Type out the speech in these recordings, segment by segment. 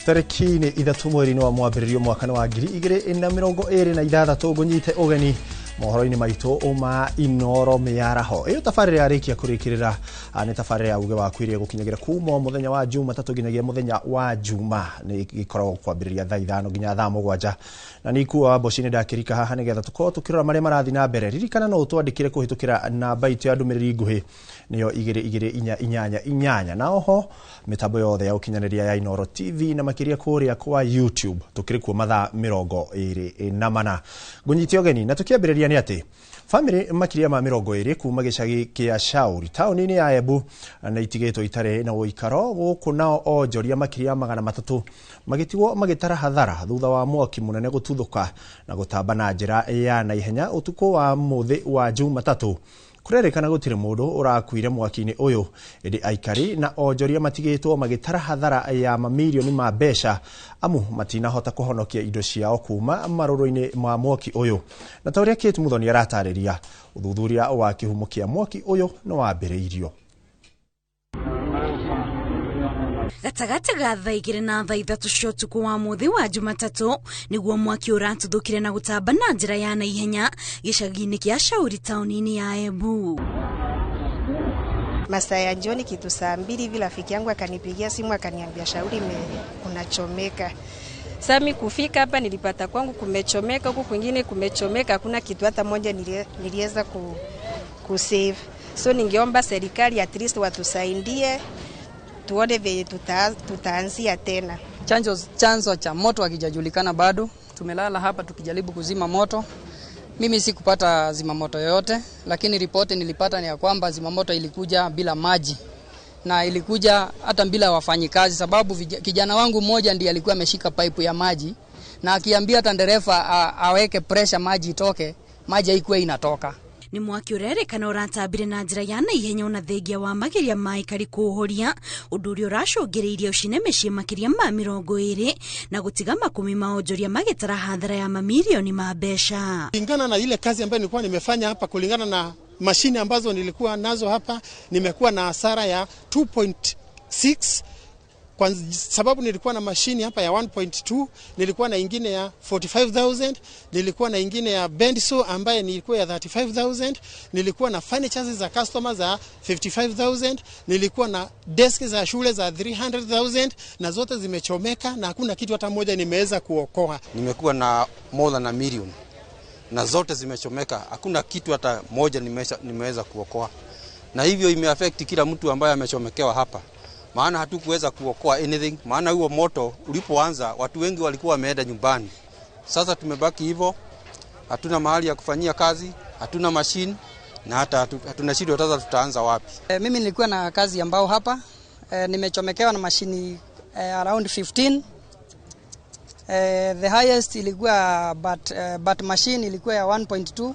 Tarikini ithatu mweri wa mwambĩrĩrio mwaka wa 2026 ngunyite ugeni mohoro-ini maitũ uma Inoro Mĩaraho. Iyo tabarĩra yarĩkia kũrĩkĩrĩra nĩ tabarĩra ya uge wa kwĩrĩa gũkinyagira kuma mũthenya wa Jumatatu nginyagia mũthenya wa Juma nĩ gikoragwo kwambĩrĩria thaa 5 nginya thaa 7 na nĩ kuwa boci nĩ ndakĩrika haha nĩgetha tukorwo tukĩrora marĩa marathi na mbere. Ririkana no ũtwandĩkĩre kũhĩtũkĩra namba itũ ya ndũmĩrĩri nguhĩ niyo 2288 na oho mitambo yothe ya ukinyanĩria ya Inoro TV na makiria kũrĩa kwa YouTube tukĩrĩ kuo mathaa 24 ngunyite ugeni na tukiambĩrĩria ni ati family makiria ma 20 kuma gĩcagi kĩa Shauri taũni-inĩ ya Embu na itigĩtwo itare na ũikaro gũkũ nao onjoria makiria 300 magĩtigwo magĩtara hathara thutha wa mwaki mũnene gũtuthũka na gũtamba na njĩra ya naihenya ũtukũ wa mũthĩ wa Jumatatu. Kurerikana gutire mundu urakuire mwaki-ini uyu indi aikari na onjoria matigitwo magitara hathara ya mamilioni ma mbeca amu matinahota kuhonokia indo ciao kuma marũrũ-ini ma mwaki uyu na ta uria Kate Muthoni aratariria uthuthuria wa kihumo kia mwaki uyu no wambĩrĩirio. Gatagati ga thaa 2 na thaa 3 cia ũtukũ wa mũthĩ wa Jumatatu nĩguo mwaki ũratuthũkire na gũtamba na njĩra ya naihenya gĩcagi-inĩ kĩa Shauri taũni-inĩ ya Embu. Masaa ya jioni kitu saa 2 hivi rafiki yangu akanipigia simu akaniambia Shauri unachomeka. Sami kufika hapa nilipata kwangu kumechomeka, huku kwingine kumechomeka, hakuna kitu hata moja niliweza kusave. So ningeomba serikali at least watusaidie tuone vile tutaanzia tena. Chanzo cha moto hakijajulikana bado. Tumelala hapa tukijaribu kuzima moto. Mimi sikupata zima moto yoyote, lakini ripoti nilipata ni ya kwamba zima moto ilikuja bila maji na ilikuja hata bila wafanyikazi, sababu kijana wangu mmoja ndiye alikuwa ameshika pipe ya maji na akiambia hata dereva aweke pressure maji itoke, maji haikuwa inatoka. Ni mwaki ũrerĩkana ũratambire na njĩra ya naihenya ona thengia wa mageria ma aikari kũũhoria ũndũ ũrĩa ũracũngĩrĩirie ũcine mĩciĩ makiria ma 20 na gũtiga makumi ma onjoria magĩtara hathara ya mamilioni ma mbeca. Kulingana na ile kazi ambayo nilikuwa nimefanya hapa, kulingana na mashine ambazo nilikuwa nazo hapa, nimekuwa na hasara ya 2.6 kwa sababu nilikuwa na mashini hapa ya 1.2, nilikuwa na ingine ya 45,000, nilikuwa na ingine ya Benso ambaye nilikuwa ya 35,000, nilikuwa na furnitures za customers za 55,000, nilikuwa na desk za shule za 300,000 na zote zimechomeka na hakuna kitu hata moja nimeweza kuokoa. Nimekuwa na more than a million na zote zimechomeka, hakuna kitu hata moja nimeweza kuokoa. Na hivyo imeaffect kila mtu ambaye amechomekewa hapa. Maana hatukuweza kuokoa anything, maana huo moto ulipoanza watu wengi walikuwa wameenda nyumbani. Sasa tumebaki hivyo, hatuna mahali ya kufanyia kazi, hatuna machine na hata hatuna shida sasa tutaanza wapi. Mimi nilikuwa na kazi ambao hapa nimechomekewa na mashini around 15. The highest ilikuwa but machine ilikuwa ya 1.2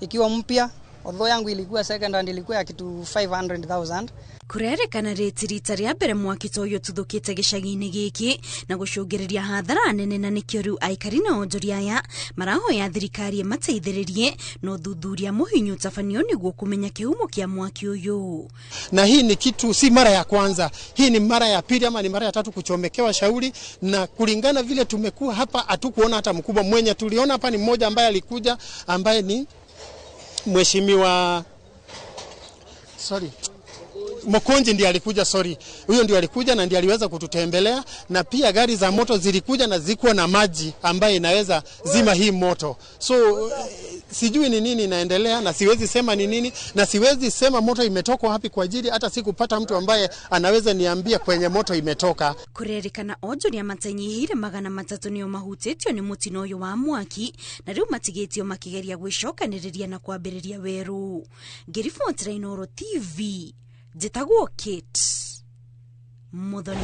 ikiwa mpya, although yangu ilikuwa second hand ilikuwa ya kitu 500,000. Kurerĩkana rita rĩa mbere mwaki ta ũyũ ũtuthũkĩte gĩcagi-inĩ gĩkĩ na gũcũngĩrĩria hathara nene, na nĩkĩo rĩu aikari na onjoria aya marahoya thirikari ĩmateithĩrĩrie na ũthuthuria mũhinyu ũtabanio nĩguo kũmenya kĩhumo kĩa mwaki ũyũ. Na hii ni kitu si mara ya kwanza, hii ni mara ya pili ama ni mara ya tatu kuchomekewa Shauri, na kulingana vile tumekuwa hapa hatukuona hata mkubwa mwenye tuliona hapa ni mmoja ambaye alikuja ambaye ni mheshimiwa Mokonji ndiye alikuja, huyo ndiye alikuja na ndiye aliweza kututembelea, na pia gari za moto zilikuja na zikuwa na maji ambaye inaweza zima hii moto. So sijui ni nini inaendelea na siwezi sema ni nini na siwezi sema moto imetoka wapi kwa ajili hata sikupata mtu ambaye anaweza niambia kwenye moto imetoka. Kurerĩkana onjoria matanyihire 300 nĩo mahutĩtio nĩ mũtino ũyũ wa mwaki na rĩu matigĩtio makigeria gwĩcokanĩrĩria na kwambĩrĩria werũ. Ngĩribotera Inoro TV Jitagwo Kate Muthoni.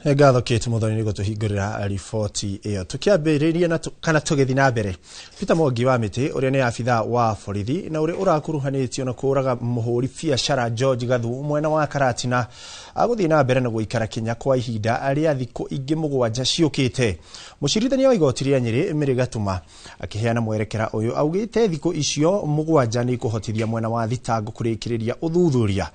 Ngatho Kate Muthoni nĩ gũtũhingũrĩra riboti ĩyo. Tukiambĩrĩria na kana tũgĩthi na mbere. Peter Mwangi wa Mĩtĩ ũrĩa nĩ abitha wa borithi na ũrĩa ũrakuruhanĩtio na kũraga mũhũri biacara George Gathu mwena wa Karatina agũthiĩ na mbere na gũikara Kenya kwa ihinda rĩa thikũ ingĩ 7 ciũkĩte. Mũcirithania wa igoti rĩa Nyĩrĩ Mary Gatuma akĩheana mwerekera ũyũ augĩte thikũ icio 7 nĩ kũhotithia mwena wa thitango kũrĩkĩrĩria ũthuthuria.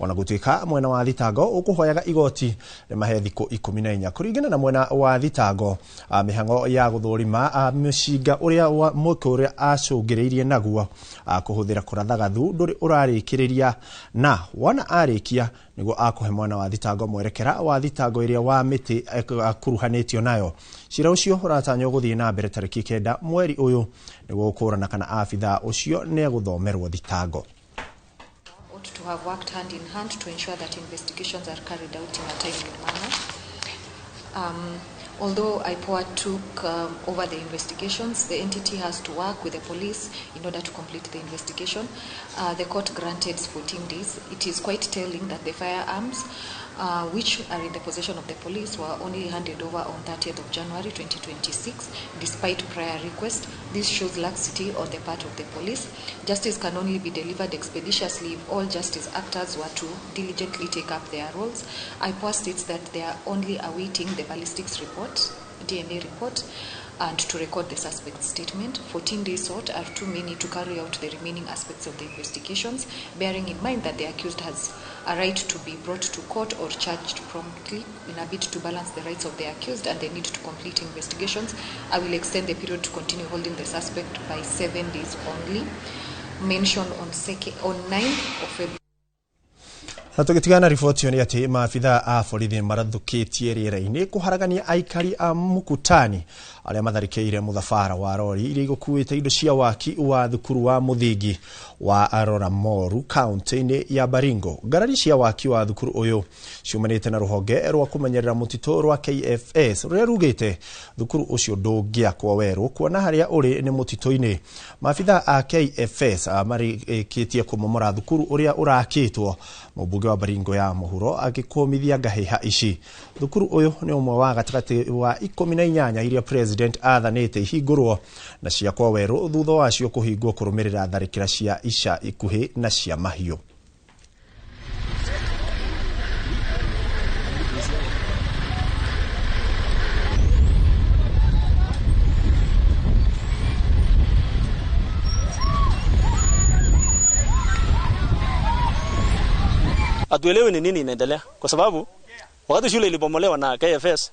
ona gutuika mwena wa thitango ukuhoyaga igoti mahe thiko 14 kuringana na mwena wa thitango mihango ya guthurima mushinga uria mweke uria acungiriirie naguo kuhuthira kurathagathu nduri urarikiriria na wana arikia nigo akuhe mwena wa thitango mwerekera wa thitango iria wa miti akuruhanitio nayo cira ucio uratanywo guthii na mbere tariki 9 mweri uyu nigo ukurana kana afitha ucio ne guthomerwo thitango. To have worked hand in hand to ensure that investigations are carried out in a timely manner. Although IPOA took over the investigations, the entity has to work with the police in order to complete the investigation. The court granted 14 days. It is quite telling that the firearms, which are in the possession of the police, were only handed over on 30th of January 2026, despite prior request. This shows laxity on the part of the police. Justice can only be delivered expeditiously if all justice actors were to diligently take up their roles. IPOA states that they are only awaiting the ballistics report, DNA report, and to record the suspect's statement. 14 days sought are too many to carry out the remaining aspects of the investigations, bearing in mind that the accused has a right to be brought to court or charged promptly in a bid to balance the rights of the accused and the need to complete investigations. I will extend the period to continue holding the suspect by 7 days only, mentioned on 9th of February. Na tugitigana ripoti yoni ati maafitha a borithi marathukitie riera-ini kuharagania aikari a Mukutani aria matharikeire muthafara wa rori iria igukuite indo cia waki wa thukuru wa muthingi wa Arora Moru county-ini ya Baringo. Ngarari cia waki wa thukuru uyu ciumanite na ruhonge rwa kumenyerera mutito rwa KFS ruria rugite thukuru ucio ndungia kwa weru kuona haria uri ni mutito-ini. Maafitha a KFS marikitie kumomora thukuru uria urakitwo. Mubunge wa Baringo ya Muhuro agikomithia ngahiha ici. Thukuru uyu ni umwe wa gatakati wa 18 iria president athanite ihingurwo na cia kwa weru thutha wacio kuhingwo kurumirira tharikira cia ica ikuhi na cia mahiu. Atuelewe ni nini inaendelea kwa sababu wakati shule ilibomolewa na KFS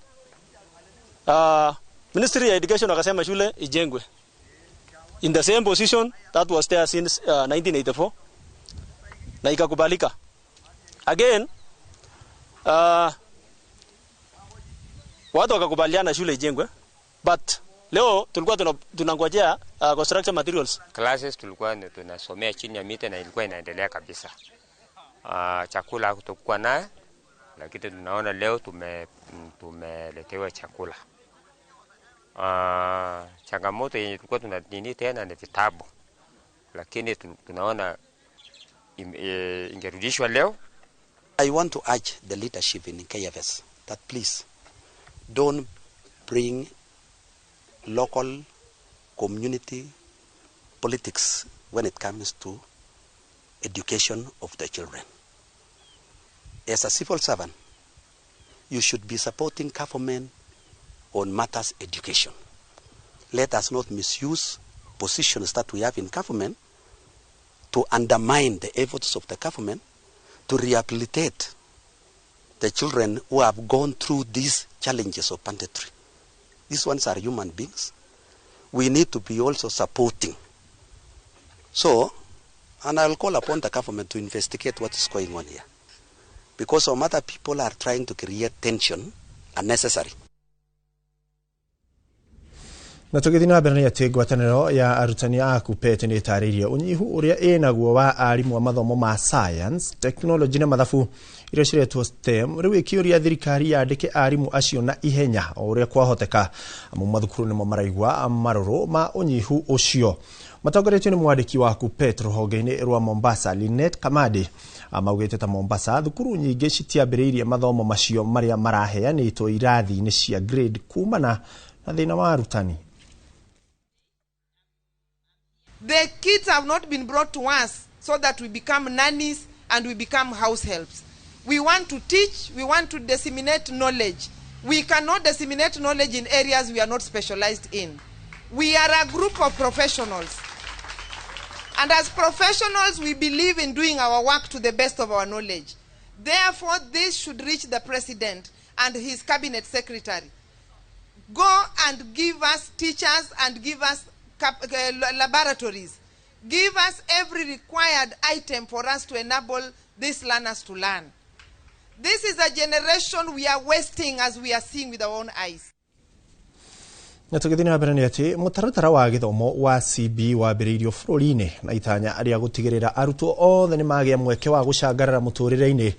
Ministry of Education wakasema shule ijengwe in the same position that was there since 1984 na ikakubalika again. Watu wakakubaliana shule ijengwe, but leo tulikuwa tunangojea construction materials. Classes tulikuwa tunasomea chini ya miti na ilikuwa inaendelea kabisa. Chakula kutokuwa naye, lakini tunaona leo tumeletewa chakula. Changamoto yenye tulikuwa tunadini tena ni vitabu, lakini tunaona ingerudishwa leo. I want to urge the leadership in KFS that please don't bring local community politics when it comes to education of the children. As a civil servant, you should be supporting government on matters education. Let us not misuse positions that we have in government to undermine the efforts of the government to rehabilitate the children who have gone through these challenges of banditry. These ones are human beings. We need to be also supporting. So, and I'll call upon the government to investigate what is going on here. Because some other people are trying to create tension unnecessary. Na tugithina mbere ni ati ngwataniro ya arutani a KUPPET ni tarĩirie unyihu uria enaguo wa arimu wa mathomo ma science, technology na mathabu iria ciretwo STEM riu ikiuria thirikari yandike arimu acio na ihenya o uria kwahoteka amu mathukuru nimo maraigwa maroro ma unyihu ucio. Matongoretio ni mwandiki wa KUPPET ruhonge-ini rwa Mombasa Linet Kamadi amaugite ta Mombasa thukuru nyingi citiambiriirie mathomo macio maria maraheanitwo irathi-ini cia grade kumana na thina wa arutani. The kids have not been brought to us so that we become nannies and we become house helps. We want to teach, we want to disseminate knowledge. We cannot disseminate knowledge in areas we are not specialized in. We are a group of professionals. And as professionals, we believe in doing our work to the best of our knowledge. Therefore, this should reach the president and his cabinet secretary. Go and give us teachers and give us laboratories. Give us every required item for us to enable these learners to learn. This is a generation we are wasting as we are seeing with our own eyes. Natugithina berani ati mutaratara wa githomo wa CB wa biririo fururi-ini na itanya aria gutigirira arutwo othe ni magia mweke wa gucangarara muturire-ini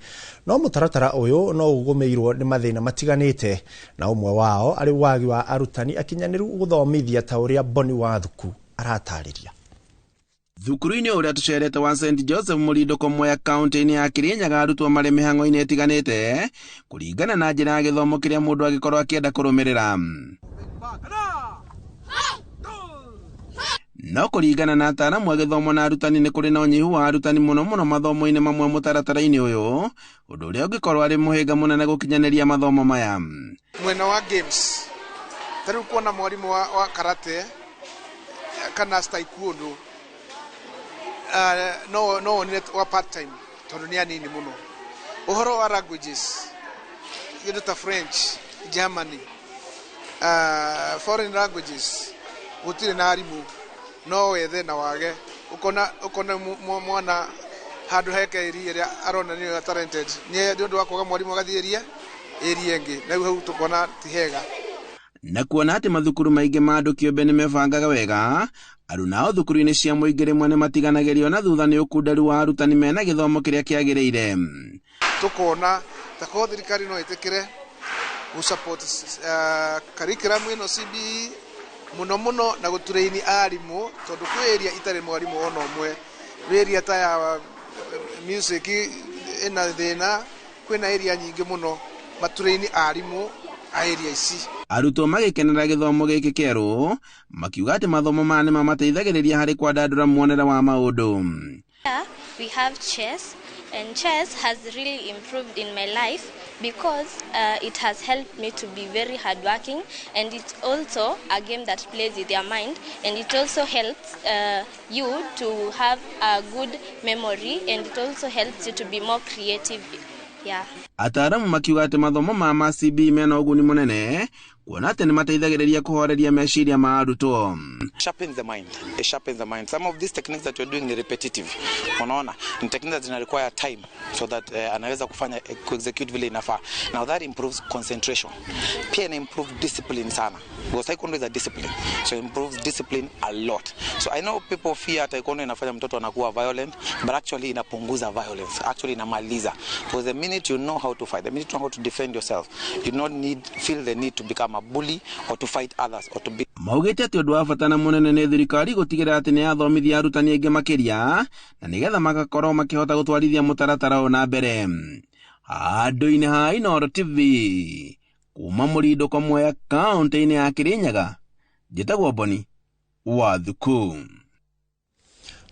no mutaratara uyu no ugumeirwo ni mathina matiganite na umwe wao ari wagi wa arutani akinyaniru guthomithia ta uria Boni wa Thuku aratariria. Thukuru-ini uria tucerete wa St Joseph Murindo Komwe county-ini ya Kirinyaga arutwo mari mihango-ini etiganite kuringana na njira ya githomo kiria mundu agikorwo akienda kurumirira. No kuringana na ataramu a githomo na arutani ni kuri na unyihu wa arutani muno muno mathomo-ini mamwe mutaratara-ini uyu undu uria ungikorwo ari muhinga munene gukinyaniria mathomo maya. Mwena wa games tariu kuona mwarimu wa karate kana taekwondo no ni wa part time tondu ni anini muno. Uhoro wa languages yendo ta French, Germany, foreign languages gutire na arimu no wethe na wage ukona mwana handu heke iria arona ni talented ni ndio wakoga mwarimu gathieria area ngi na hau tukona tihega na kuona ati mathukuru maingi ma andu kiumbe ni mebangaga wega aruna thukuru-ini cia muingi rimwe ni matiganagirio na thutha ni ukunderu wa arutani mena githomo kiria kiagiriire tukona tako thirikari no itikire support curriculum ino CBE muno na guturaini arimu tondu kwi area itari mwarimu ono omwe area ta ya music ina thina kwina area nyingi muno maturaini arimu area ici. Arutwo magikenera githomo giki kieru makiuga ati mathomo maya ni mamateithagiriria hari kwandandura muonere wa maundu. We have chess, and chess has really improved in my life because it has helped me to be very hardworking, and it's also a game that plays with your mind, and it also helps you to have a good memory, and it also helps you to be more creative. Yeah. Ataramu makiuga ati mathomo ma CB mena uguni munene kuona ati ni mateithagiriria kuhoreria meciria ma arutwo. Sharpen the mind. It sharpens the mind. Some of these techniques that you're doing ni repetitive. Unaona, ni techniques that require time so that anaweza kufanya execute vile inafaa. Now that improves concentration. Pia ina improve discipline sana. Because taekwondo is a discipline. So it improves discipline a lot. So I know people fear taekwondo inafanya mtoto anakuwa violent, but actually inapunguza violence. Actually inamaliza. Because the minute you know how to fight, the minute you know how to defend yourself, you don't feel the need to become a bully or to fight others or to be. Maugite ati undu wa bata na munene ni thirikari gutigira ati ni athomithia arutani aingi makiria na nigetha magakorwo makihota gutwarithia mutaratara na mbere. Andu-ini ha Inooro TV kuma Murindo Komwe county-ini ya Kirinyaga njitagwo Boni wa Thuku.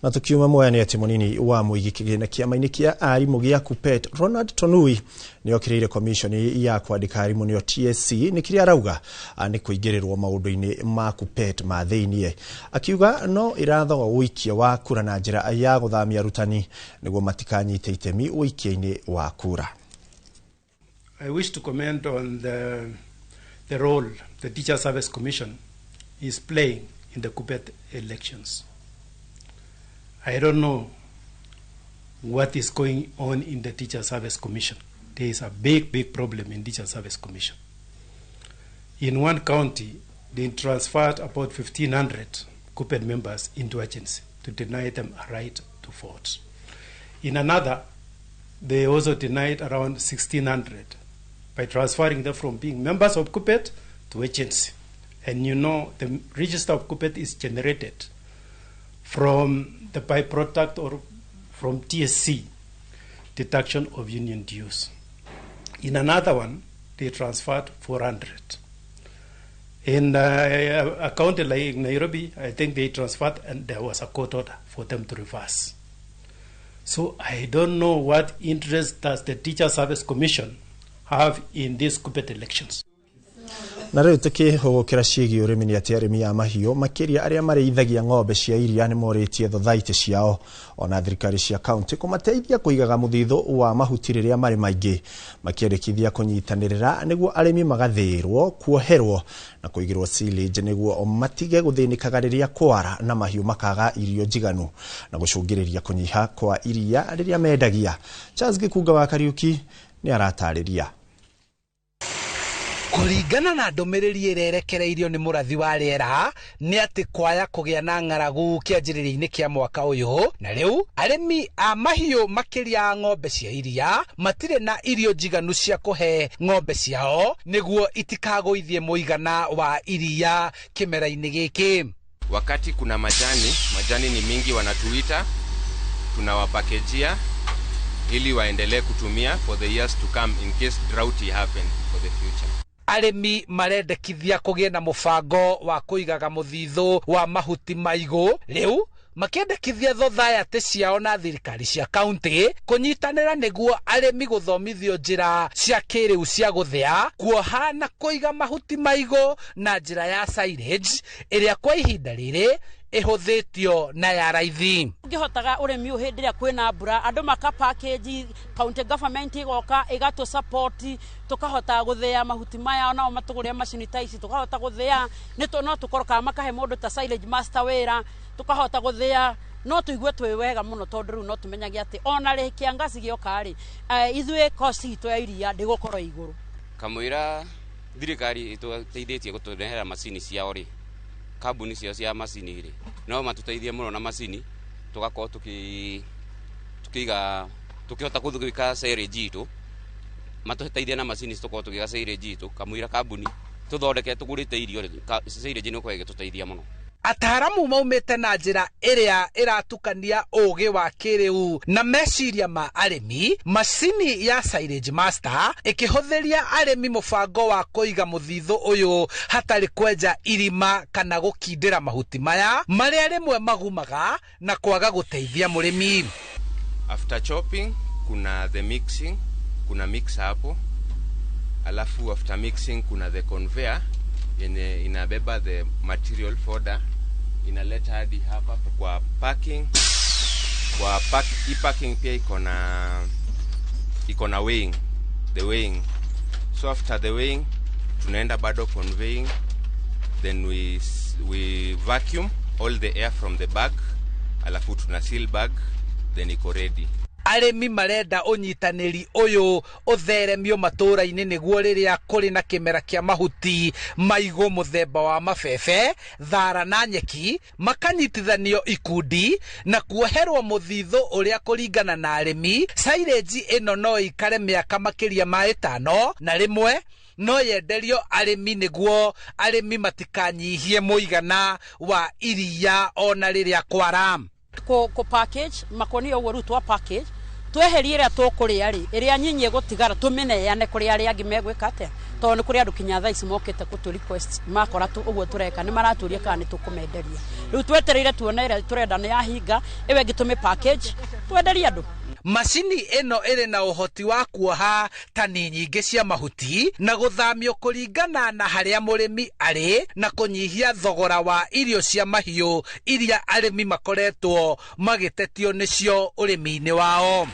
Na tukiuma moyani ati munini wa muigi kigina kiama-ini kia arimu gia KUPPET Ronald Tonui ni okirire commission ya kwandika arimu nio TSC ni kiria arauga ni kuingirirwo maundu-ini ma KUPPET ma thiini akiuga no iratho wikia wa kura na njira ya guthamia arutani niguo matikanyite itemi wikia-ini wa kura. I wish to comment on the role the Teacher Service Commission is playing in the KUPPET elections. I don't know what is going on in the Teacher Service Commission. There is a big problem in Teacher Service Commission. In one county, they transferred about 1,500 KUPPET members into agency to deny them a right to vote. In another, they also denied around 1,600 by transferring them from being members of KUPPET to agency. And you know, the register of KUPPET is generated from the byproduct or from TSC, deduction of union dues. In another one, they transferred 400. In a county like Nairobi, I think they transferred and there was a court order for them to reverse. So I don't know what interest does the Teacher Service Commission have in these KUPPET elections. Na rĩu tũkĩhũgũkĩra ciĩgiĩ ũrĩmi nĩ atĩ arĩmi a mahiũ makĩria arĩa marĩithagia ng'ombe cia iria nĩ morĩtie thothaitĩ ciao ona thirikari cia kaunti kũmateithia kũigaga mũthithũ wa mahuti rĩrĩa marĩ maingĩ, makĩendekithia kũnyitanĩrĩra nĩguo arĩmi magathĩrwo, kuoherwo na kũigĩrwo silage nĩguo matige gũthĩnĩkaga rĩrĩa kwara na mahiũ makaga irio njiganu na gũcũngĩrĩria kũnyiha kwa iria rĩrĩa mendagia. Charles Gikunga wa Kariuki nĩ aratarĩria. Kũringana na ndũmĩrĩri ĩrerekereirio nĩ mũrathi wa rĩera nĩ atĩ kwaya kũgĩa na ng'aragu kĩanjĩrĩria-inĩ kĩa mwaka ũyũ, na rĩu arĩmi a mahiũ makĩria ng'ombe cia iria matirĩ na irio njiganu cia kũhe ng'ombe ciao nĩguo itikagũithie mũigana wa iria kĩmera-inĩ gĩkĩ. Wakati kuna majani ni mingi, wanatuita tunawapakejia ili waendelee kutumia for the years to come in case drought happen for the future. Arĩmi marendekithia kũgĩa na mũbango wa kũigaga mũthithũ wa mahuti maigũ, rĩu makĩendekithia thothaitĩ ciao na thirikari cia kaunti kũnyitanĩra nĩguo arĩmi gũthomithio njĩra cia kĩrĩu cia gũthĩa, kuoha na kũiga mahuti maigũ na njĩra ya silage ĩrĩa kwa ihinda rĩrĩ ihũthĩtio na ya raithi. Ũngĩhotaga ũrĩmi hĩndĩ ĩrĩa kwĩna mbura, andũ maka package, county government igoka igatũ support, tukahota gũthĩa mahuti maya nao matũgũrĩa macini ta ici, tukahota gũthĩa no tũkoroka makahe mũndũ ta silage master wĩra, tukahota gũthĩa no tuigue twĩ wega mũno tondũ rĩu no tũmenyage atĩ ona rĩ kĩangaci gĩoka rĩ ithuĩ cost itũ ya iria ndĩgũkorwo igũrũ. Kamũira thirikari ĩtũteithĩtie gũtũrehera macini ciao rĩ, kambuni cio cia macini rĩ no matuteithie mũno na macini tugakorwo tukihota gũthika silage itũ, matuteithie na macini tugakorwo tukiga silage itũ, kamũira kambuni tuthondeke tugũrĩte irio silage nĩ kwege tũteithia mũno. Ataramu maumĩte na njĩra ĩrĩa ĩratukania ũgĩ wa kĩrĩu na meciria ma arĩmi, macini ya silage master ĩkĩhũthĩria arĩmi mũbango wa kũiga mũthithũ ũyũ hatarĩ kwenja irima kana gũkindĩra mahuti maya marĩa rĩmwe magumaga na kwaga gũteithia mũrĩmi. After chopping kuna the mixing, kuna mix hapo, alafu after mixing kuna the conveyor yenye inabeba the material fodder inaleta hadi hapa kwa packing. Kwa packing pia iko na weighing, the weighing. So after the weighing tunaenda bado conveying, then we vacuum all the air from the bag, alafu tuna seal bag, then iko ready. Arĩmi marenda ũnyitanĩri ũyũ ũtheremio matũũra-inĩ nĩguo rĩrĩa kũrĩ na kĩmera kĩa mahuti maigũ mũthemba wa mabebe, thara na nyeki makanyitithanio ikundi na kuoherwo mũthithũ ũrĩa kũringana na arĩmi. Silage ĩno no ikare mĩaka makĩria ma 5 na rĩmwe no yenderio arĩmi nĩguo arĩmi matikanyihie mũigana wa iria ona rĩrĩa kwara. Ko package makoni ũguo rĩu twa package tweherie ĩrĩa tũkũrĩa rĩ ĩrĩa nyinyi gũtigara tũmĩneane kũrĩ arĩa angĩ megwĩka atĩa, tondũ nĩ kũrĩ andũ kinya thaa ici mokĩte gũtũ request makora ũguo tũreka nĩ maratũria kana nĩ tũkũmenderia. Rĩu twetereire tuone ĩrĩa tũrenda nĩ yahinga ĩwe ngĩtũme package twenderie andũ. Macini ĩno ĩrĩ na ũhoti wa kuoha tani nyingĩ cia mahuti na gũthamio kũringana na harĩa mũrĩmi arĩ na kũnyihia thogora wa irio cia mahiũ iria arĩmi makoretwo magĩtetio nĩcio ũrĩmi-inĩ wao.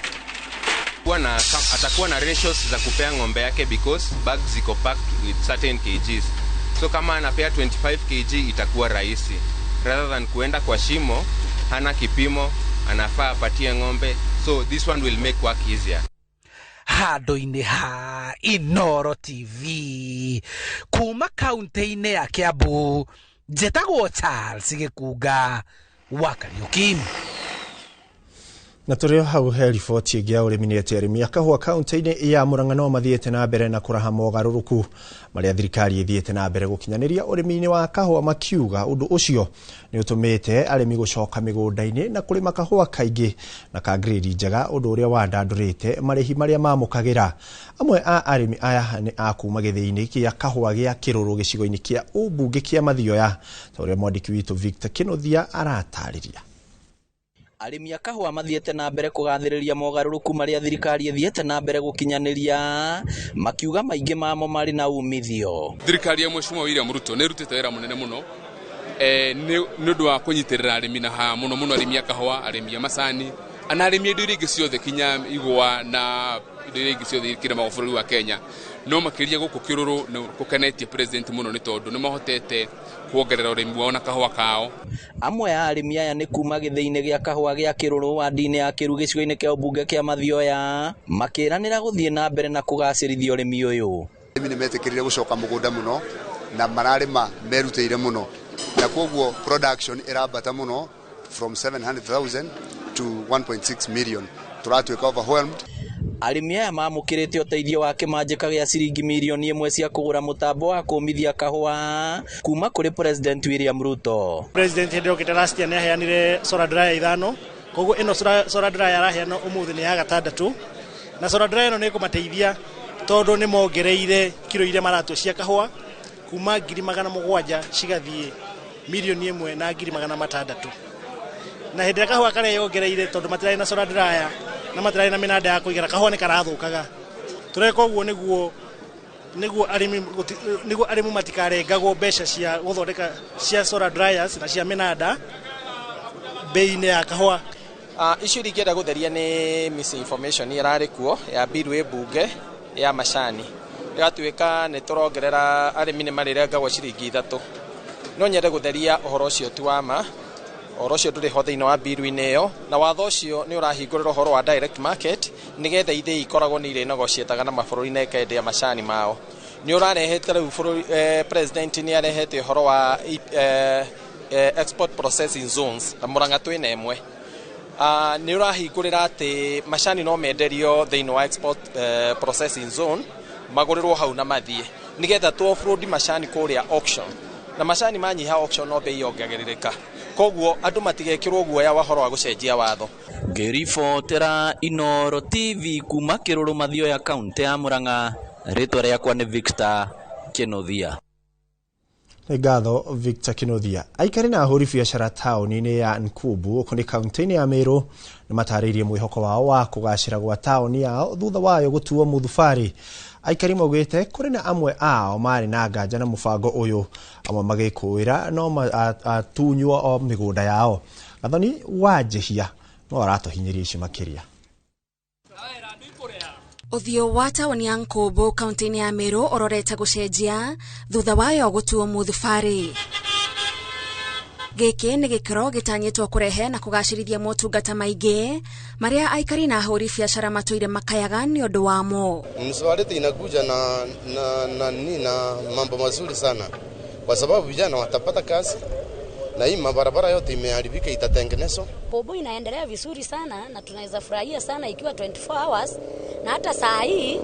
Atakuwa na ratios za kupea ng'ombe yake because bags ziko packed with certain kgs. So kama anapea 25 kg itakuwa rahisi rather than kuenda kwa shimo hana kipimo, anafaa apatie ng'ombe. So this one will make work easier. Handũ-inĩ ha Inooro TV kuma kaunti-inĩ ya Kiambu, njetagwo Charles Gikunga wa Kariuki. Na tũrĩ hau he riboti ĩngĩ ya ũrĩmi nĩ atĩ arĩmi a kahũa kaunti-inĩ ya Murang'a no mathiĩte na mbere na kũraha mogarũrũku marĩa thirikari ĩthiĩte na mbere gũkinyanĩria ũrĩmi-inĩ wa kahũa, makiuga ũndũ ũcio nĩ ũtũmĩte arĩmi gũcoka mĩgũnda-inĩ na kũrĩma kahũa kaingĩ na ka grade njega, ũndũ ũrĩa wandandũrĩte marĩhi marĩa mamũkagĩra. Amwe a arĩmi aya nĩ a kuma gĩthĩ-inĩ kĩa kahũa gĩa Kĩrũrũ gĩcigo-inĩ kĩa ũmbunge kĩa Mathioya, ta ũrĩa mwandĩki witũ Victor Kĩnuthia aratarĩria. arimi a kahua mathiete na mbere kugathiriria mogaruruku maria thirikari ithiete na mbere gukinyaniria makiuga maingi mamo mari na umithio. Thirikari ya Mheshimiwa William Ruto ni rutite wira munene muno ni ndu wa kunyitirira arimi na ha muno arimi a kahua, arimi a macani, ana arimi indo iria ingi ciothe kinya igwa na indo iria ingi ciothe ikire mabũrũri wa Kenya. No makiria guku kiruru gukenetie president muno ni tondu ni mahotete kuongerera urimi wao na kahua kao. Amwe ya arimi aya ni kuma githini gia kahua gia kiruru wa ndini ya kiru gicigo-ini kia ubunge kia Mathioya makiranira guthie na mbere na kugacirithia urimi uyu. Arimi ni metikirire gucoka mugunda muno na mararima merutire muno na koguo production irabata muno from 700,000 to 1.6 million. Turatuika overwhelmed. Arimi aya mamukirite uteithio wa kimanjika gia ciringi milioni 1 cia kugura mutambo wa kumithia kahua kuma kuri President William Ruto. President Hindokite last year neheanire solar dryer 5, koguo ino solar dryer araheana umuthi ni ya 6, na solar dryer ino ni kumateithia tondu ni mongereire kilo iria maratu cia kahua kuma 700,000 cigathie milioni 1 na 600,000, na hindi kahua kare yongereire tondu matirai na solar dryer na matirai na minada ya kuigera kahua ni karathukaga. Tureka uguo niguo arimi matikarengagwo mbeca cia guthondeka cia solar dryers na cia minada bei-ini ya kahua. Issue ingĩenda gutheria ni misinformation irari kuo ya bill ĩ bunge ya macani igatuĩka nĩ tũrongerera arĩmi nĩ marĩrengagwo ciringi 3. No nyende gutheria ũhoro ũcio tu wa ma. Ũhoro ũcio ndũrĩ ho thĩinĩ wa bill-inĩ ĩyo, na watho ũcio nĩ ũrahingũrĩra ũhoro wa direct market nĩgetha ithĩi ikoragwo nĩ irĩ negotiataga na mabũrũri na ikendia macani mao. Nĩ ũrarehete rĩu president nĩ arehete ũhoro wa export processing zones na Murang'a twĩna ĩmwe. Nĩ ũrahingũrĩra atĩ macani no menderio thĩinĩ wa export processing zone magũrĩrwo hau na mathiĩ nĩgetha tu offroad macani kũrĩa auction, na macani manyiha auction no bei yongagĩrĩrĩka. Koguo andu matigekirwo guoya wa horo wa gucenjia watho. Ngiribotera Inooro TV kuma Kiruru Mathioya kaunti ya Murang'a, ritwa riakwa ni Victor Kinothia. Ngatho Victor Kinothia. Aikari na ahuri biacara tauni-ini ya Nkubu kuni kaunti-ini ya Meru ni mataririe mwihoko wao wa kugacira gwa tauni yao thutha wayo gutuo muthubari. Aikari maugite kuri na amwe ao mari na nganja na mubango uyu, amwe magikuira no atunywo o migunda yao. Gathoni Wanjihia no aratohinyiria ici makiria. Uthio wa tauni ya Nkubu kaunti-ini ya Meru urorete gucenjia thutha wayo gutuo muthubari. Giki ni gikiro gitanyitwo kurehe na kugacirithia motungata maingi maria aikari na ahuri biacara matuire makayaga ni undu wamo. Mswaleti inakuja na mambo mazuri sana kwa sababu vijana watapata kazi na hii mabarabara yote imeharibika itatengenezwa. Bobo inaendelea vizuri sana na tunaweza furahia sana ikiwa 24 hours, na hata saa hii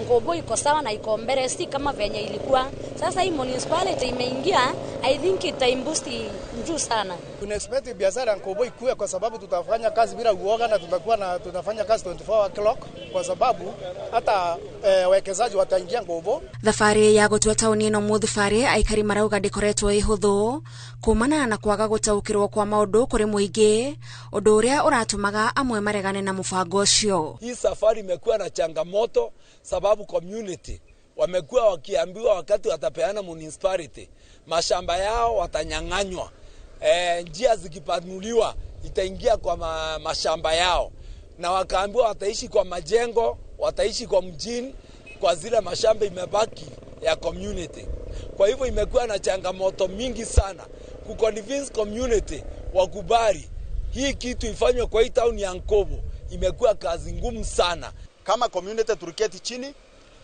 Nkobo iko sawa na iko mbele si kama venye ilikuwa. Sasa hii municipality imeingia, I think itaimbusti juu sana. Tuna expect biashara Nkobo ikue kwa sababu tutafanya kazi bila uoga na tunafanya kazi 24 hour clock kwa sababu hata wawekezaji wataingia Nkobo. Thabarĩ ya gũtua tauni ĩno mũthubari aikari marauga ndĩkoretwo ĩhũthũ kumana na kwaga gũtaũkĩrwo kwa maũndũ kũrĩ mũingĩ, ũndũ ũrĩa ũratũmaga amwe maregane na mũbango ũcio. Hii safari imekuwa na changamoto sababu community wamekuwa wakiambiwa wakati watapeana municipality mashamba yao watanyang'anywa, njia zikipanuliwa itaingia kwa mashamba yao, na wakaambiwa wataishi kwa majengo, wataishi kwa mjini, kwa zile mashamba imebaki ya community. Kwa hivyo imekuwa na changamoto mingi sana kuconvince community wakubali hii kitu ifanywe kwa hii town ya Nkobo. Imekuwa kazi ngumu sana. Kama community tuliketi chini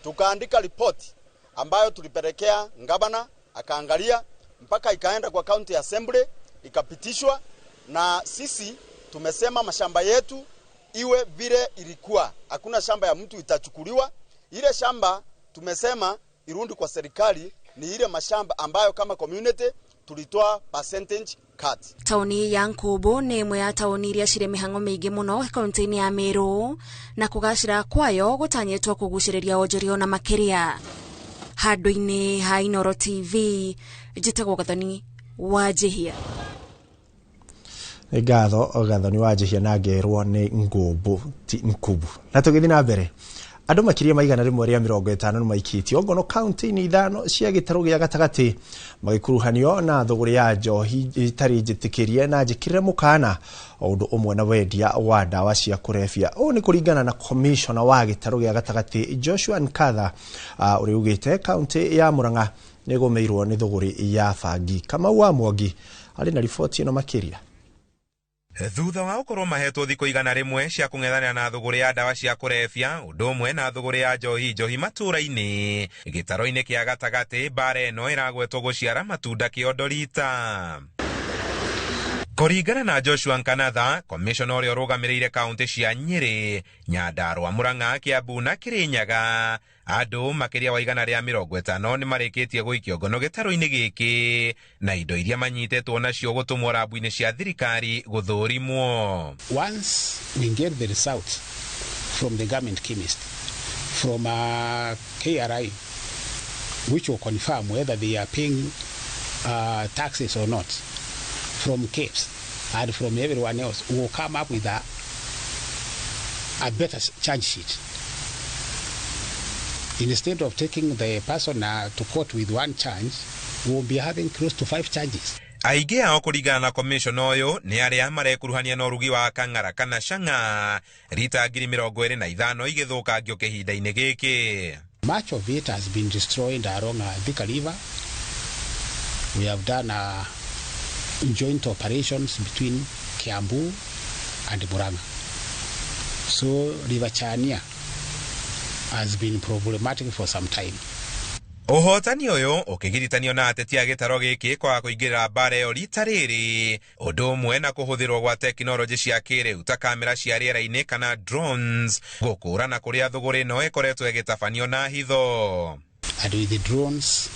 tukaandika ripoti ambayo tulipelekea ngabana, akaangalia mpaka ikaenda kwa county assembly ikapitishwa, na sisi tumesema mashamba yetu iwe vile ilikuwa, hakuna shamba ya mtu itachukuliwa. Ile shamba tumesema irundi kwa serikali ni ile mashamba ambayo kama community tulitoa percentage cut. Tauni ya Nkubu ni imwe ya tauni iria cirĩ mĩhang'o mĩingĩ mũno kaunti-inĩ ya Meru, na kũgacĩra kwayo gũtanyĩtwo kũgucĩrĩria onjoria na makĩria. Handũ-inĩ ha Inooro TV, njĩtagwo Gathoni Wanjihia. Gatho ni wajihia na ngerwo ni ngumbu ti nkubu. Na tugithi na mbere andu makiria maigana rimwe ria 50 no maikitio ngono county ni ithano cia gitaro gia gatagati magikuruhanio na thoguri ya njohi itari njitikirie na njikire mukana undu umwe na wendia wa dawa cia kurefia. O ni kuringana na commissioner wa gitaro gia gatagati Joshua Nkatha uri ugite county ya Murang'a ni gomeirwo ni thoguri ya bangi. Kama wa Mwangi ali na ripoti ino makiria. Thutha wa ukorwo mahetwo thiko igana rimwe cia kung'ethanira na thoguri ya dawa cia kurefia undu umwe na thoguri ya njohi matura-ini gitaro-ini kia gatagati bara ino iragwetwo guciara matunda kiondorita. Kuringana na Joshua Nkatha, commissioner uria urugamirire kaunti cia Nyeri, Nyandarua, Murang'a, Kiambu na Kirinyaga, andu makiria wa igana ria 50 ni marikitie guikio ngono gitaro-ini giki na indo iria manyitetwo nacio gutumwo rabu-ini cia thirikari guthurimwo. Once we get the results from the government chemist, from KRI, which will confirm whether they are paying taxes or not, from CAPES and from everyone else, we will come up with a better charge sheet. Instead of taking the person to court with one charge, we will be having close to 5 charges. Aige ao kuringana na commissioner uyu ni aria marekuruhania na urugi wa kang'ara kana cang'a rita 2025 igithukangio kihinda-ini giki. Much of it has been destroyed along Thika River. We have done joint operations between Kiambu and Murang'a. So River Chania has been problematic for some time. Uhotani uyu ukigiritanio na ateti a gitaro giki kwa kuingirira bara iyo rita riri undu umwe na kuhuthirwo gwa teknoloji cia kiriu ta kamera cia riera-ini kana drones gukurana kuria thuguri no ikoretwo igitafanio na hitho. And with the drones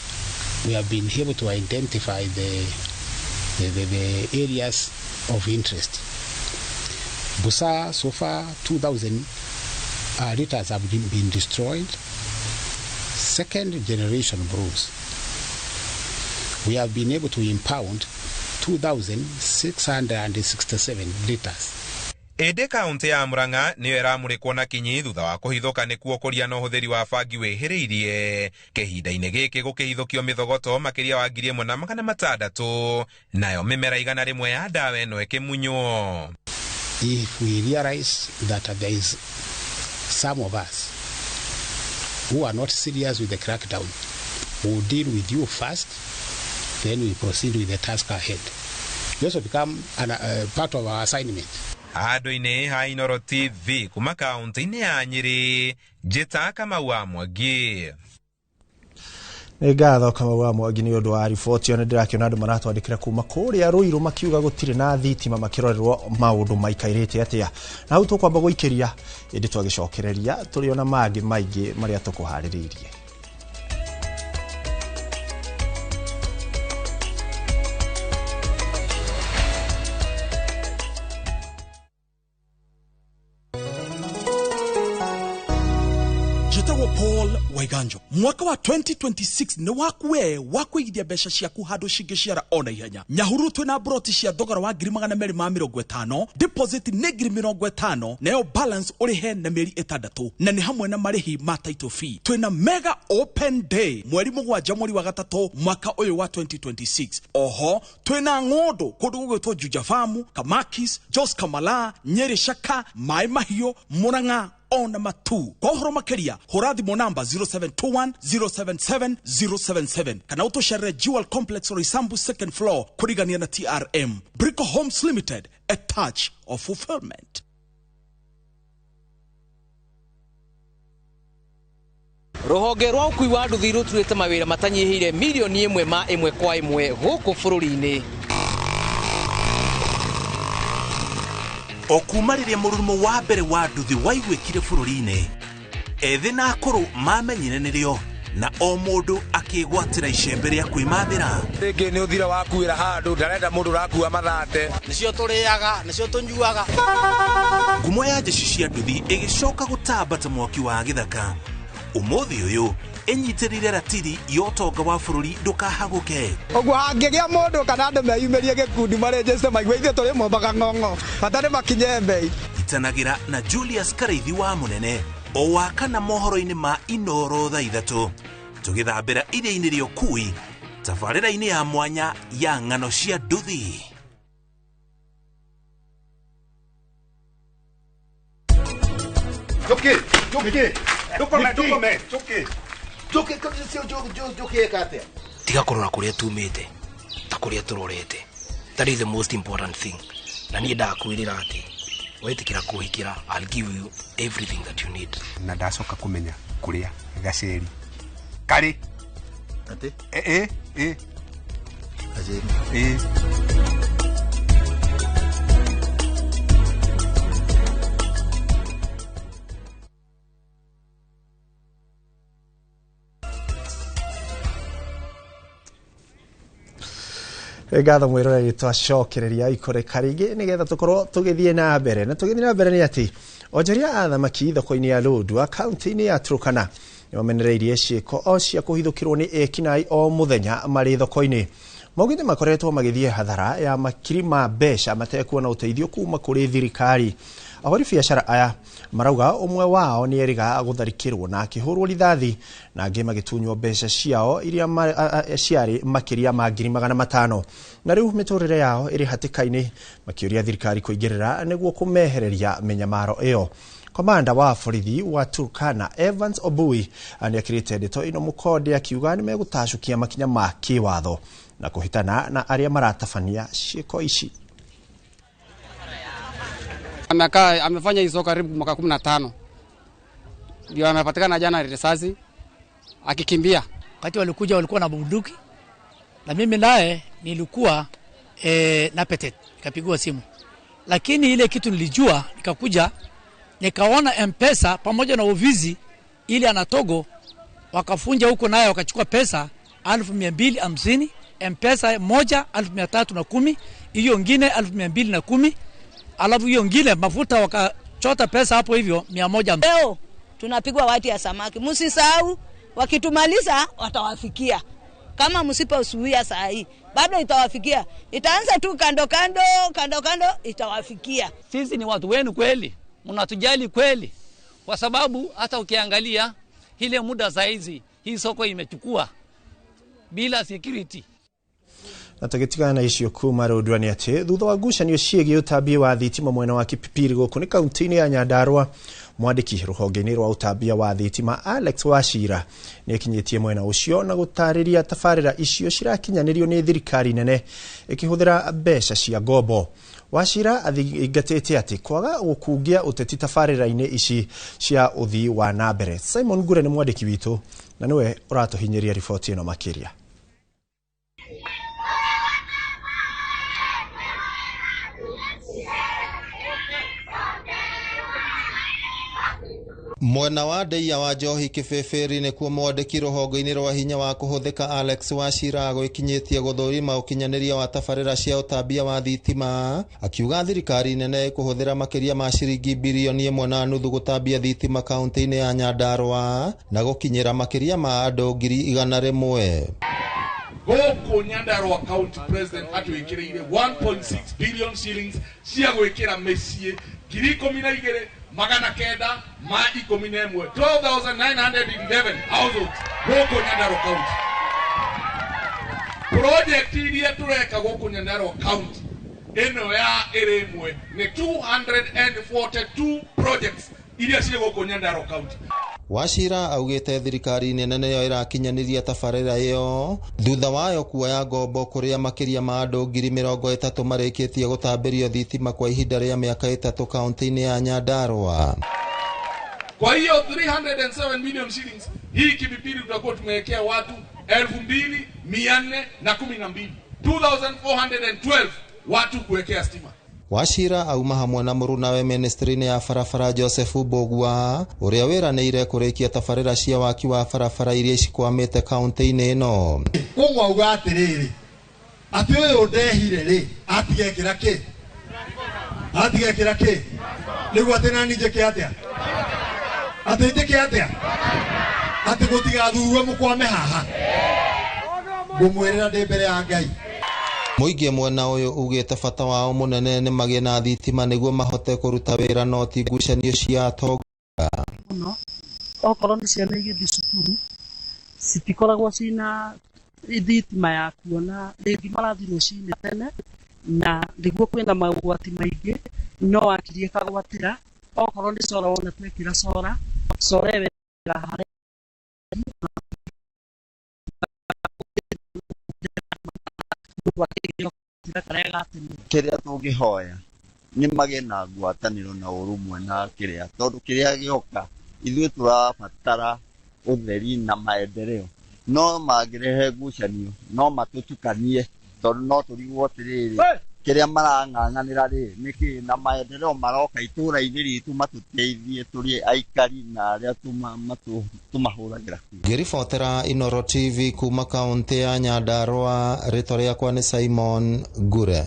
we have been able to identify the areas of interest. Busa, so far 2,000 liters have been destroyed. Second generation brews, we have been able to impound 2,667 liters. Ede kaunti ya Murang'a niyo iramurikwo na kinyi thutha wa kuhithuka ni kuokoria no huthiri wa bangi wihiriirie kihinda-ini giki gukihithukio mithogoto makiria wa 1,600 nayo mimera igana rimwe ya dawa ino ikimunywo. If we realize that there is some of us who are not serious with the crackdown, we will deal with you first, then we proceed with the task ahead. You also become part of our assignment. Andu-ini ha Inooro TV kuma kaunti-ini ya Nyeri, Njita Kamau wa Mwangi. Ngatho Kamau wa Mwangi ni undu wa riboti yo ndirakiona andu maratwandikira kuma kuria Ruiru makiuga gutire na thitima makirorerwo maundu maikairite atia. Na hau tukwamba guikiria indi twagicokereria turiona mangi maingi maria tukuhariririe. Paul Waiganjo. Mwaka wa 2026 ni wakuwe wakuigithia mbeca ciaku handu cingiciara ona ihenya. Nyahuru twina broti cia thogora wa 250, deposit ni 50, nayo balance urihe na mieri 6 na ni hamwe na marihi ma title fee. Twina mega open day mweri 7 mweri wa 3 mwaka uyu wa 2026. Oho twina ng'ondo kundu gugwitwo Juja Farm, Kamakis, Jos Kamala, Nyeri Shaka, Mai Mahio, Murang'a ona matu. Kwa uhoro makeria hora thimo namba 0721 077 077 kana utoshere Jewel Complex Roysambu second floor kurigania na TRM. Brico Homes Limited, a touch of fulfillment. Ruhonge rwa ukui wa nduthi ruturite mawira matanyihire milioni 1 kwa 1 guku bururi-ini. Okuma riria mururumo wa mbere wa nduthi waigwikire bururi-ini, ethi na akuru mamenyire nirio na o mundu akigwatira icembe ria kwimathira. Ringi ni uthira wakuira handu ndarenda mundu rakua mathate, nicio turiaga nicio tunyuaga. Ngumo ya jeshi cia nduthi igicoka gutambata mwaki wa githaka umuthi uyu enyitirire ratiri yotonga wa bururi ndukahaguke ogwo hangigia mundu kana andu meyumirie gikundi marejeste maigwe ithe turi mombaga ng'ong'o batari makinye mbei itanagira na Julius Kareithi wa munene o wakana mohoro-ini ma Inoro thaa 3 tugithambira iria-ini rio Kui tabarĩra-ini ya mwanya ya ng'ano cia nduthi. Tiga kurora kuria tumite ta kuria turorete. That is the most important thing. Na niĩ ndakwĩrĩra ati wetikira kuhikira, I'll give you everything that you need. Na ndacoka kumenya kuria gaceri kari ati gaceri Gatho mwiroreri twacokereria ikore karingi nigetha tukorwo tugithie na mbere ni ati onjoria a thamaki thoko-ini ya Lodwar kaunti-ini ya Turkana niwamenereirie ciiko o cia kuhithukirwo ni ekinai o muthenya mari thoko-ini. Maugite makoretwo magithie hathara ya makiri ma mbeca matekuona uteithio kuma kuri thirikari. Ahori biacara aya marauga umwe wao ni eriga gutharikirwo na akihurwo rithathi na angĩ magĩtunywo mbeca ciao iria ciarĩ makĩria ma 500,000 na rĩu mĩtũrĩre yao ĩrĩ hatĩka-inĩ makĩũria thirikari kũingĩrĩra nĩguo kũmehereria mĩnyamaro ĩyo. Komanda wa borithi wa Turkana Evans Obui nĩakĩrĩte ndeto ĩno mũkonde akiuga nĩmegũtacukia makinya ma kĩwatho na kũhĩtana na arĩa maratabania ciĩko ici. Amefanya hizo karibu mwaka 15. Ndio amepatikana jana risasi akikimbia. Wakati walikuja walikuwa na bunduki na mimi naye nilikuwa na petet, nikapigwa simu. Lakini ile kitu nilijua, nikakuja nikaona M-Pesa pamoja na uvizi ili anatogo wakafunja huko naye wakachukua pesa 1250, M-Pesa moja 1310, hiyo nyingine 1210. Alafu hiyo ngine mafuta wakachota pesa hapo hivyo 100. Leo tunapigwa wati ya samaki. Msisahau wakitumaliza watawafikia. Kama msiposuia saa hii bado itawafikia. Itaanza tu kando kando itawafikia. Sisi ni watu wenu kweli. Mnatujali kweli. Kwa sababu hata ukiangalia ile muda saizi hii soko imechukua bila security. Natagĩtigana na icio kuma Lodwar nĩ atĩ thutha wa ngucanio ciĩgiĩ ũtambia wa thitima mwena wa Kipipiri gũkũ nĩ kaunti-inĩ ya Nyandarua, mwandĩki rũhonge-inĩ rwa ũtambia wa thitima Alex Wachira nĩekinyĩtie mwena ũcio na gũtarĩria tabarĩra icio cirakinyanĩrio nĩ thirikari nene ĩkĩhũthĩra mbeca cia ngombo. Wachira athingatĩte atĩ kwaga gũkungia ũteti tabarĩra-inĩ ici cia ũthii wa nambere. Simon Ngure nĩ mwandĩki witũ na nĩwe ũratũhinyĩria riboti ĩno makĩria. Mwena wa Ndeia wa Njohi Kĩbĩbĩri nĩkuo mwandĩki rũhonge-inĩ rwa hinya wa kũhũthĩka Alex Wachira gwĩkinyĩtie gũthũrima ũkinyanĩria wa tabarĩra cia ũtambia wa thitima, akiuga thirikari nene kũhũthĩra makĩria ma ciringi bilioni 1.5 gũtambia thitima kaunti-inĩ ya Nyandarua na gũkinyĩra makĩria ma andũ 100,000. Gũkũ Nyandarua County President atwĩkĩrĩire 1.6 billion shillings cia gwĩkĩra mĩciĩ 12,911 12,911 households gũkũ Nyandarua County. Project iria tũreka gũkũ Nyandarua County ĩno ya ĩrĩmwe nĩ 242 projects iria ciĩ gũkũ Nyandarua County. Wachira augĩte thirikari nene nĩyo ĩrakinyanĩria tabarĩra ĩyo thutha wayo kuoya ngombo kũrĩa makĩria ma andũ 30,000 marĩkĩtie gũtambĩrio thitima kwa ihinda rĩa mĩaka 3 kaunti-inĩ ya Nyandarua. Kwa hiyo 307 million shillings hii Kipipiri tutakuwa tumewekea watu 2,412 2,412 watu kuwekea stima. Wachira auma hamwe na mũrunawe ministry-inĩ ya barabara Joseph Mbogua ũrĩa wĩranĩire kũrĩkia tabarĩra cia waki wa barabara iria cikwamĩte kaunti-inĩ ĩno. Kũng'auga atĩrĩrĩ atĩ ũyũ ndehire rĩ atigekĩra kĩ nĩguo atĩ nani njĩke atĩa atĩ njĩke atĩa ati gutigathurwo mukwame haha ngumwirira ndi mbere ya Ngai. Muingi mwena uyu ugite bata wao munene ni magie na thitima niguo mahote kuruta wira no ti ngucanio cia atonga. No okorwo ni ciana igithii cukuru citikoragwo cina thitima ya kuona rĩngĩ marathi rũcinĩ tene na nĩguo kwĩna maũgwati maingĩ no akirie kagwatĩra okorwo nĩ cora wona twekĩra cora wega harĩa kĩrĩa tũngĩhoya nĩ magĩe na ngwatanĩro na ũrũmwe na kĩrĩa tondũ kĩrĩa gĩoka ithuĩ tũrabatara ũtheri na maendeleo no mangĩrehe ngucanio no matũtukanie tondũ no tũrigwo atĩrĩrĩ kĩrĩa marang'ang'anĩra rĩ nĩkĩ na maendeleo maroka itũũra-inĩ ritũ matũteithie tũrĩ aikari na arĩa tũmahũragĩra. Ngĩribotera Inooro TV kuma kaũntĩ ya Nyandarua, rĩtwa rĩakwa nĩ Simon Ngure.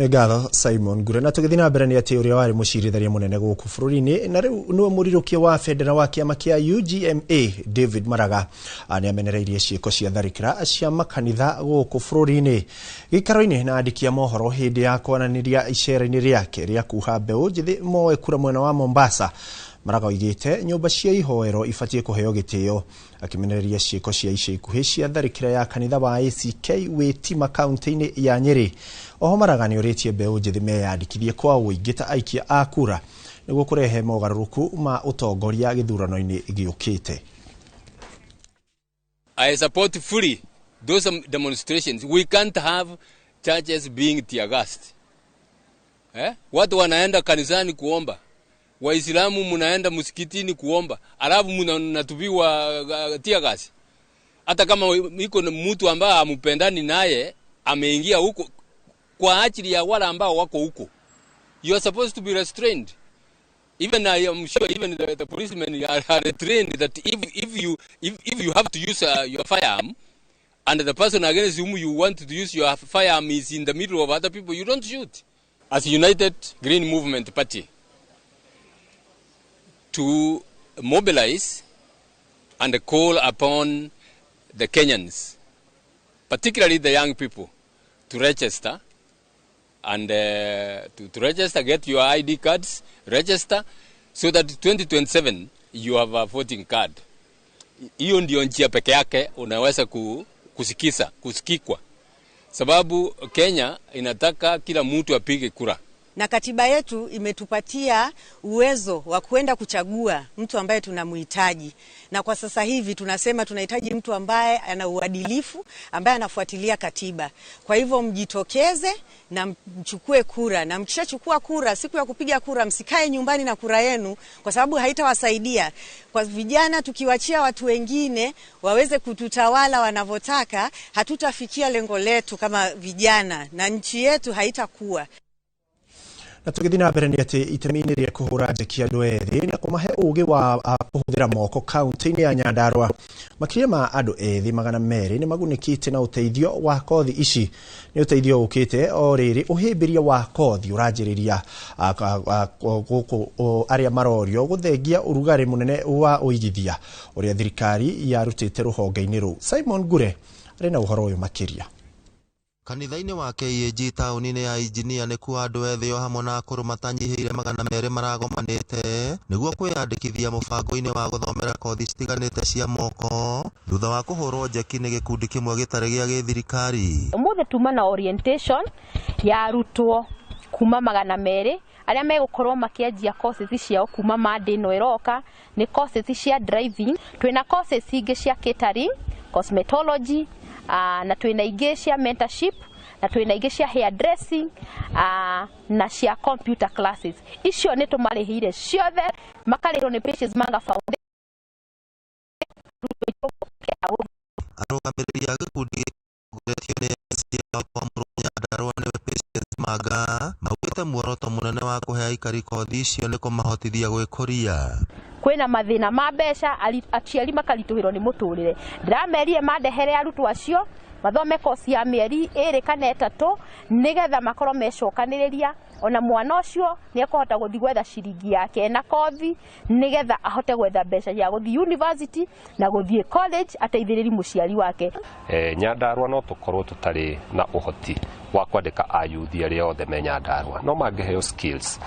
Ngatho Simon Ngure. Na tũgĩthiĩ na mbere nĩ atĩ ũrĩa warĩ mũcirithania mũnene gũkũ bũrũri-inĩ na rĩu nĩwe mũrirũkia wa bendera wa kĩama kĩa UGMA David Maraga nĩamenereirie ciĩko cia tharĩkĩra cia makanitha gũkũ bũrũri-inĩ. Gĩikaro-inĩ na andĩki a mohoro hĩndĩ ya kwananĩria icera-inĩ rĩake rĩa kuha mbeũ njĩthĩ moe kura mwena wa Mombasa, Maraga oigĩte nyũmba cia ihoero ibatiĩ kũheo gĩtĩo, akĩmenereria ciĩko cia ica ikuhĩ cia tharĩkĩra ya kanitha wa ACK Wĩtima kaũntĩ-inĩ ya Nyeri. Oho Maraga nĩorĩtie mbeũ njĩthĩ meyandĩkithie kwa ũingĩ ta aikia a kura nĩguo kũrehe mogarũrũku ma ũtongoria gĩthurano-inĩ gĩũkĩte. I support fully those demonstrations. We can't have churches being tear gassed. Watu wanaenda kanisani kuomba, Waislamu mnaenda msikitini kuomba, alafu mnatupiwa tear gas. Hata kama iko mtu ambaye amupendani naye ameingia huko kwa ajili ya wale ambao wako huko. You are supposed to be restrained. Even I am sure even the policemen are trained that if you have to use your firearm and the person against whom you want to use your firearm is in the middle of other people, you don't shoot. As United Green Movement Party, to mobilize and call upon the Kenyans, particularly the young people, to register and to register, get your ID cards, register, so that 2027 you have a voting card. Hiyo ndio njia peke yake unaweza kusikikwa, sababu Kenya inataka kila mtu apige kura. Na katiba yetu imetupatia uwezo wa kwenda kuchagua mtu ambaye tunamhitaji. Na kwa sasa hivi tunasema tunahitaji mtu ambaye ana uadilifu, ambaye anafuatilia katiba. Kwa hivyo mjitokeze na mchukue kura. Na mkishachukua kura, siku ya kupiga kura msikae nyumbani na kura yenu kwa sababu haitawasaidia. Kwa vijana tukiwachia watu wengine waweze kututawala wanavyotaka, hatutafikia lengo letu kama vijana na nchi yetu haitakuwa. Na tũgĩthiĩ na mbere nĩ atĩ itemi-inĩ rĩa kũhũra njeki andũ ethĩ na kũmahe ũũgĩ wa kũhũthĩra moko kaũntĩ-inĩ ya Nyandarua, makĩria ma andũ ethĩ 200 nĩ magunĩkĩte na ũteithio wa kothi ici. Nĩ ũteithio ũkĩte o rĩrĩ ũhĩmbĩria wa kothi ũranjĩrĩria gũkũ arĩa marorio gũthengia ũrugarĩ mũnene wa ũigithia ũrĩa thirikari yarutĩte rũhonge-inĩ rũu. Simon Ngure arĩ na ũhoro ũyũ makĩria. Kanitha-inĩ wa KAG taũni-inĩ ya Injinia nĩkuo andũ ethĩ o hamwe na akũrũ matanyihĩire 200 maragomanĩte nĩguo kwĩyandĩkithia mũbango-inĩ wa gũthomera kothi citiganĩte cia moko thutha wa kũhũrwo njeki nĩ gĩkundi kĩmwe gĩtarĩ gĩa gĩthirikari. Ũmũthĩ tuma na orientation ya arutwo kuma 200 arĩa megũkorwo makĩanjia courses ciao kuma Monday ĩno ĩroka. Nĩ courses cia driving, twĩna courses ingĩ cia catering, cosmetology, na twĩna ingĩ cia mentorship, na twĩna ingĩ cia hairdressing, na cia computer classes. Icio nĩ tũmarĩhire ciothe, makarĩhwo nĩ Patience Manga Foundation. Arũgamĩrĩri a gĩkundi gĩkũretio nĩ MCA wa Nyandarua nĩwe Patience Manga maugĩte muoroto mũnene wa kũhe aikari kothi icio nĩ kũmahotithia gwĩkũria. Kwĩna mathĩna ma mbeca, aciari makaritũhĩrwo nĩ mũtũrĩre. Ndĩramerire mandehere arutwo acio mathome kosi ya mĩeri 2 kana 3 nĩgetha makorwo mecokanĩrĩria ona mwana ucio ni akahota guthi gwetha ciringi yake na kothi nigetha ahote gwetha mbeca ya guthi university na guthi college ateithiriri muciari wake. Nyandarua no tukorwo tutari na uhoti wa kwandika ayuthi aria othe me Nyandarua no mangeheo skills.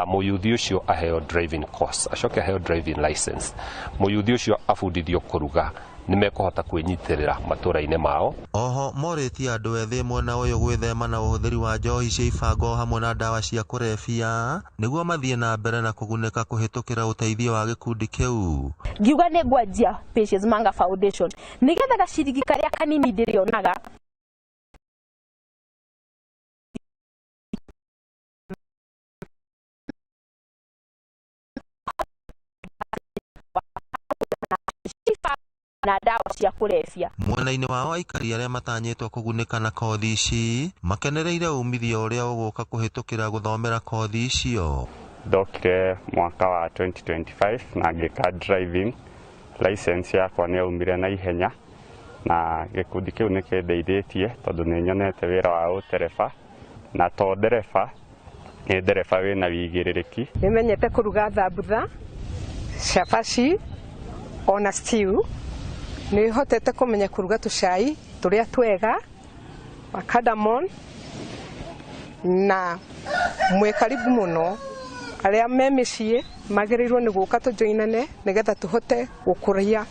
Muyuthi ucio aheo driving course, acoke aheo driving license, muyuthi ucio afundithio kuruga nimekuhota kwinyitirira matura-ine mao. Oho moriti andu ethĩ mwena uyu gwithema na uhuthiri wa njohi cia ibango hamwe na ndawa cia kurebia niguo mathie na mbere na kuguneka kuhitukira uteithio wa gikundi kiu. Ngiuga ni ngwanjia Patience Manga Foundation nigetha gaciringi karia kanini ndirionaga na dawa cia kurebia. Mwena-ini wao aikari aria matanyitwo kuguneka na kothi ici makenereire umithio uria uguka kuhitukira guthomera kothi icio. Ndokire mwaka wa 2025 na ngika driving license yakwa ni umire na ihenya na gikundi kiu ni kindeithĩtie tondu ni nyonete wira wa utereba na to ndereba ni ndereba wina wigĩrĩrĩki. Nimenyete kuruga thambutha, shafashi ona stew. Ni hotete kumenya kuruga tucai turia twega wa cardamom na mwe karibu muno aria me micii magirirwo ni guka tujoinane nigetha tuhote gukuria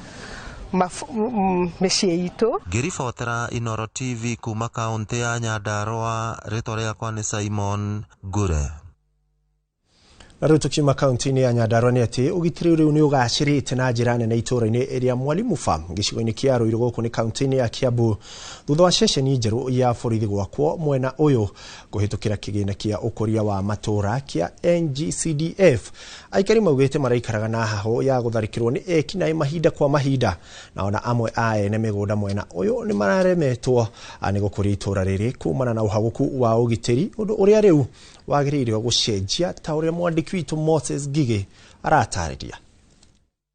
micii itu. Ngiribotera Inoro TV kuma kaunti ya Nyandarua, ritwa riakwa ni Simon Gure. Na rĩu tukiuma kaunti-inĩ ya Nyandarua nĩ atĩ ũgitĩri rĩu nĩ ũgacĩrĩte na njĩra nene itũũra-inĩ ĩrĩa Mwalimu Farm gĩcigo-inĩ kĩa Ruiru gũkũ nĩ kaunti-inĩ ya Kiambu thutha wa ceceni njerũ ya borithi gwakwo mwena ũyũ kũhĩtũkĩra kĩgĩna kĩa ũkũria wa matũũra kĩa NGCDF. Aikari maugĩte maraikaraga na haho ya gũtharĩkĩrwo nĩ ekinaĩ mahinda kwa mahinda na ona amwe a ene mĩgũnda mwena ũyũ nĩ mararemetwo nĩ gũkũria itũũra rĩrĩ kumana na ũhagũku wa ũgitĩri, ũndũ ũrĩa rĩu wagĩrĩirwo gũcenjia ta ũrĩa mwandĩki witũ Moses Gige aratarĩria.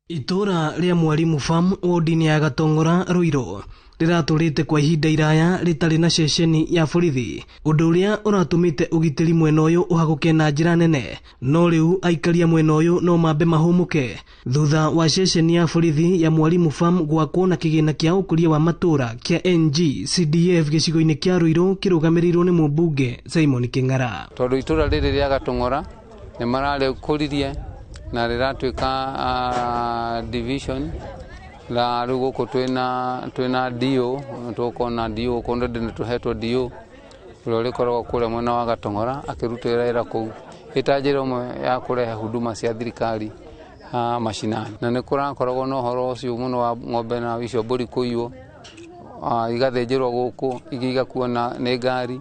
Itũũra rĩa Mwalimu Farm wodi-inĩ ya Gatong'ora Ruiru riratũrĩte kwa ihinda iraya ritarĩ na ceceni ya borithi, ũndũ ũrĩa ũratũmĩte ũgitĩri mwena ũyũ ũhagũke na njĩra nene. No rĩu aikaria mwena ũyũ no mambe mahũmũke thutha wa ceceni ya borithi ya Mwalimu Farm gwakwo na kĩgĩna kĩa ũkũria wa matũũra kĩa NGCDF gĩcigo-inĩ kĩa Ruiru kĩrũgamĩrĩirwo nĩ mũmbunge Simon Kĩng'ara. Tondũ itũũra rĩrĩ rĩa Gatong'ora nĩ mararĩkũririe na rĩratuĩka division la rĩu gũkũ twĩna DO, tũkona DO kũndũ nĩ tũhetwo DO ũrĩa ũrĩkoragwo kũrĩa mwena wa Gatong'ora akĩrutĩra wĩra kũu ĩta njĩra ĩmwe ya kũrehe huduma cia thirikari mashinani. Na nĩ kũrakoragwo na ũhoro ũcio mũno wa ng'ombe na icio mbũri kũiywo igathĩnjĩrwo gũkũ ingĩ igakuo nĩ ngari.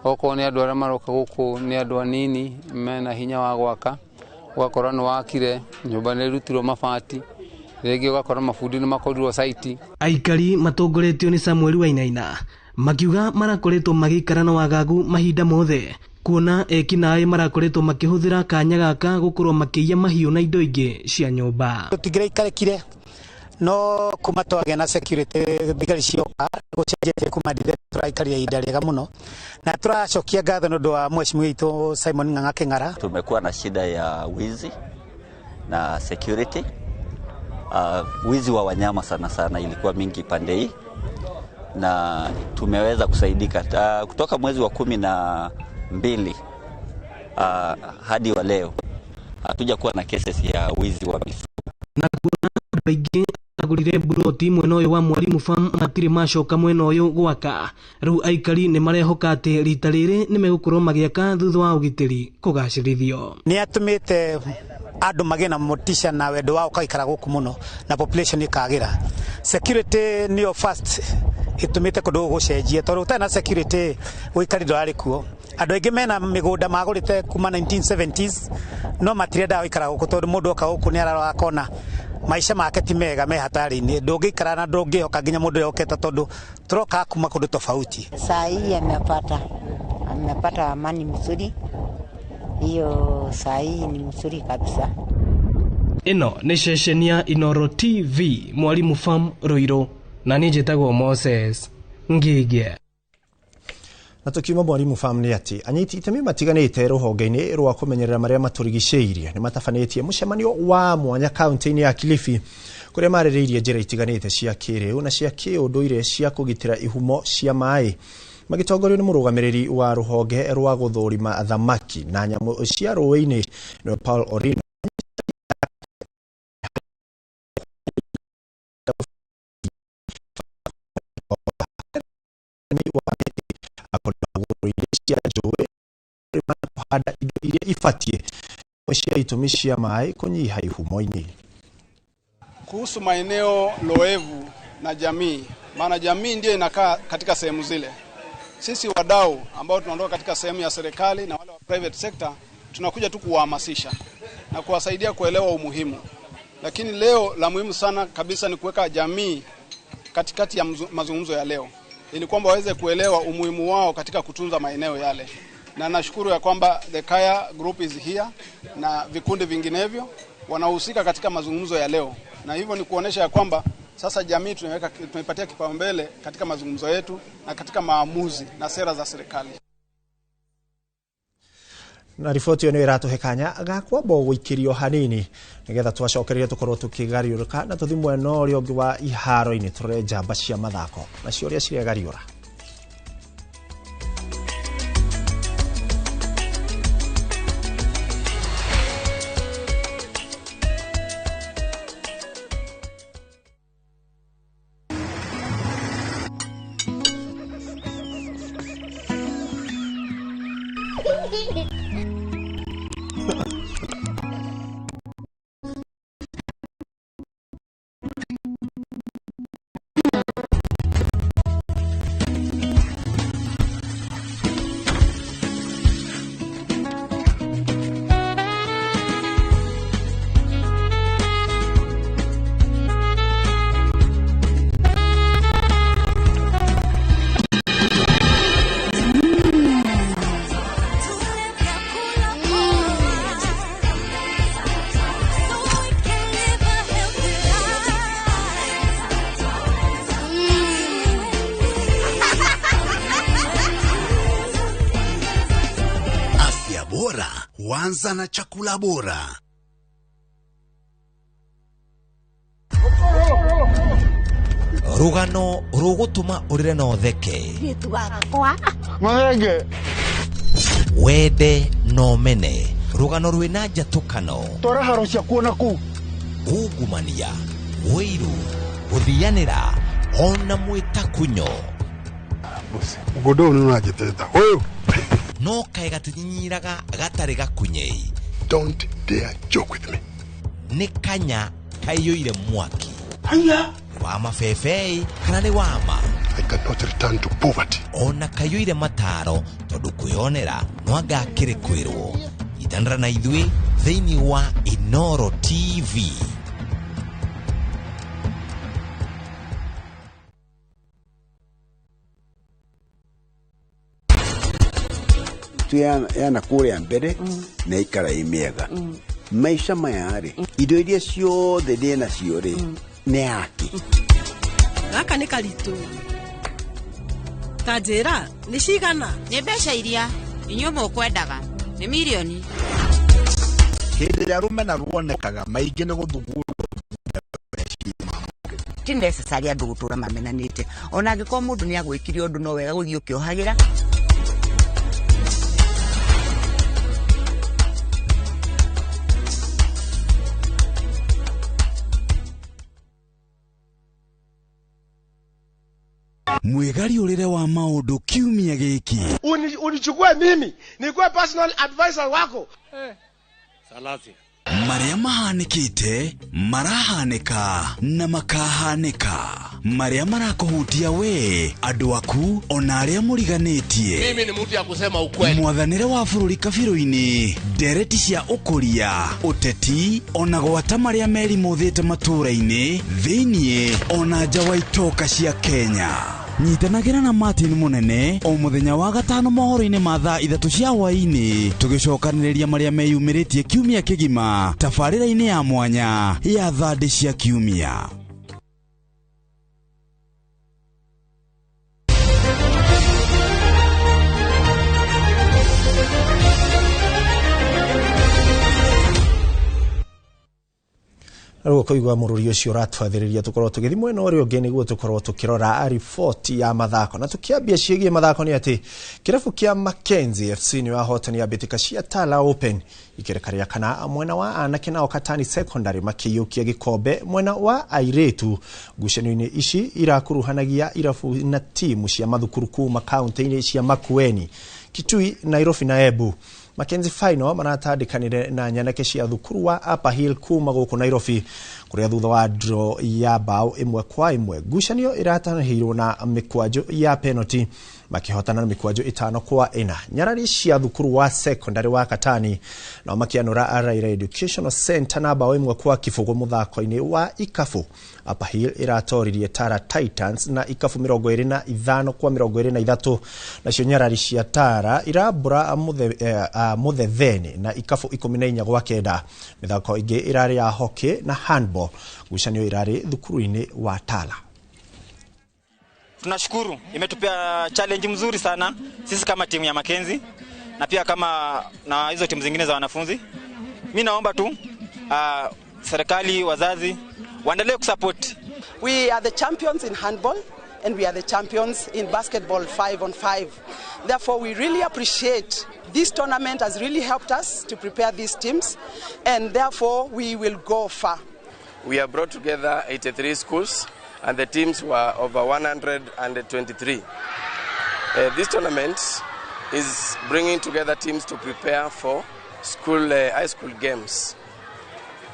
Okorwo nĩ andũ arĩa maroka gũkũ nĩ andũ anini mena hinya wa gwaka, ũgakora nĩ wakire nyũmba nĩ irutirwo mabati, rĩngĩ ũgakora mabundi nĩ makorirwo site. Aikari matongoretio nĩ Samuel Wainaina makiuga marakoretwo magĩikara na wagagu mahinda mothe, kuona ekinaĩ marakoretwo makĩhũthĩra kanya gaka gũkorwo makĩiya mahiũ na indo ingĩ cia nyũmba. Tũtigĩikarĩkire no kuma twagĩa na security thigari cioka gũcenjetie kuma ndithe tũraikaria ihinda rĩega mũno na tũracokia ngatho nĩ ũndũ wa mheshimiwa witũ Simon Ng'ang'a Kĩng'ara. Tumekuwa na shida ya wizi na security. Wizi wa wanyama sana sana ilikuwa mingi pande hii na tumeweza kusaidika kutoka mwezi wa 12 hadi wa leo hatuja kuwa na cases ya wizi wa mifugo. Na kuna baigi agurire buroti mwena ũyũ wa Mwalimu Farm matirĩ macoka mwena ũyũ gwaka. Rĩu aikari nĩ marehoka atĩ rita rĩrĩ nĩ megũkorwo magĩaka thutha wa ũgitĩri kũgacĩrithio. Nĩ atũmĩte andũ magĩe na motisha na wendo wao kaikara gũkũ mũno na population ĩkagĩra. Security nĩyo first itumite kũndũ gũcenjia tondũ ũtarĩ na security ũikari ndwarĩ kuo. Andũ aingĩ mena mĩgũnda magũrĩte kuma 1970s no matirenda gũikara gũkũ tondũ mũndũ oka gũkũ nĩ ararora akona maisha make ti mega me hatari-inĩ, ndũngĩikara na ndũngĩhoka nginya mũndũ yoketa tondũ turoka kuma kũndũ tofauti. Saa hii amepata amani mzuri, hiyo saa hii ni mzuri kabisa. Ino nĩ ceceni ya Inoro TV Mwalimu Farm Ruiru na niĩ njĩtagwo Moses Ngige. Na tukiuma Mwalimu Farm ni ati anyiti itemi matiganite ruhonge-ini rwa kumenyerera maria maturigiceirie ni matafanetie mucemanio wa mwanya kaunti-ini ya Kilifi kuria maririirie njira itiganite cia kiriu na cia kiunduire cia kugitira ihumo cia mai magitongorio ni murugamiriri wa ruhonge rwa guthurima thamaki na nyamu cia ruwi-ini no Paul Orino hada iria ifatie cia itumishia mai kunyiha ihumo-ini. Kuhusu maeneo loevu na jamii, maana jamii ndiyo inakaa katika sehemu zile. Sisi wadau ambao tunaondoka katika sehemu ya serikali na wale wa private sector tunakuja tu kuwahamasisha na kuwasaidia kuelewa umuhimu. Lakini leo la muhimu sana kabisa ni kuweka jamii katikati ya mazungumzo ya leo, ili kwamba waweze kuelewa umuhimu wao katika kutunza maeneo yale. Na nashukuru ya kwamba the Kaya Group is here na vikundi vinginevyo wanahusika katika mazungumzo ya leo. Na hivyo ni kuonesha ya kwamba sasa jamii tunaipatia kipaumbele katika mazungumzo yetu na katika maamuzi na sera za serikali. Na riboti yo ni iratuhekanya gakwamba guikirio hanini nigetha twacokereria tukorwo tukigariuruka na tuthi mwena uria ungi wa iharo-ini turore njamba cia mathako na ciuria ciregariura. Wanza na chakula bora. Rugano rugutuma urire no theke. Gitu gakwa. Mwenge. Wede no mene. Rugano rwina njatukano. Tora haro cia kuona ku. Ugumania. Wiru. Guthianira. Ona mwitakunyo. Bose. Ugodo nunajiteta. Oyo. No kai gatinyiraga gatari gakunyei. Don't dare joke with me. Ni kanya kayoire mwaki. Haya. Wa mafefei kana ni wama. I cannot return to poverty. Ona kayoire mataro tondu kuyonera no agakire kwirwo. Itandra na ithui thiini wa Inoro TV. Yana kuria mbere na ikara imiega maisha mayari indo iria ciothe ndina cio ri ni yaki gaka ni karitu tajira ni cigana ni mbeca iria inyuĩ mũkwendaga ni milioni hindi ria rumena ruonekaga maingi ni guthugurwo ti necessary andu gutura mamenanite ona angĩkorwo mũndũ ni agwĩkire ũndũ no wega gũthiĩ ũkĩohagĩra. Mwegari urire wa maundu kiumia giki. Unichukue mimi nikuwe personal advisor wako. Salazia. Maria mahanikite, marahanika na makahanika. Maria marakuhutia we, andu aku ona aria muriganitie. Mimi ni mtu ya kusema ukweli. Mwathanire wa bururi kabiru-ini, ndereti cia ukuria, uteti ona gwata maria meri muthite matura-ini, thiini ona nja wa itoka cia Kenya. Nyitanagira na Martin Munene o muthenya wa gatano mohoro-ini ma thaa 3 cia hwaini tugicokaniriria maria meyumiritie kiumia kigima tabarira-ini ya mwanya ya thandi cia kiumia. Rugo koigwa mururi ucio ratwathiriria tukorwo tugithi mwena urio ngi niguo tukorwo tukirora ripoti ya mathako na tukiambia ciĩgiĩ mathako ni ati kirabu kia Mackenzie FC ni wahotani ya bitika cia Tala Open ikerekaria kana mwena wa anake nao Katani Secondary makiyukia gikombe mwena wa airetu ngucanio-ini ici irakuruhanagia irabu na timu cia mathukuru kuma kaunti-ini cia Makueni, Kitui, Nairobi na Embu. Mackenzie final maratandĩkanire na nyanake cia thukuru wa Upper Hill kuma gũkũ Nairobi kuria thutha wa draw ya bao 1-1. Ngucanio iratanahirwo na mikwanjo ya penalty makihotana na mikwanjo 5-4. Nyarari cia thukuru wa secondary wa Katani na makianura Araira Educational Center na bao 1-0 muthako-ini wa ikafu. Upper Hill iratoririe Tara Titans na ikafu 25-23 nacio nyarari cia Tara irambura Muthetheni na ikafu 14-9. Mithako ingi irari ya hockey na handball. Ngucanio irari thukuru-ini wa Tala. Tunashukuru, imetupea challenge mzuri sana sisi kama timu ya Mackenzie na pia kama na hizo timu zingine za wanafunzi. Mimi naomba tu serikali, wazazi waendelee kusupport. We are the champions in handball and we are the champions in basketball 5-on-5. Therefore we really appreciate this tournament has really helped us to prepare these teams and therefore we will go far. We have brought together 83 schools and the teams were over 123. This tournament is bringing together teams to prepare for high school games.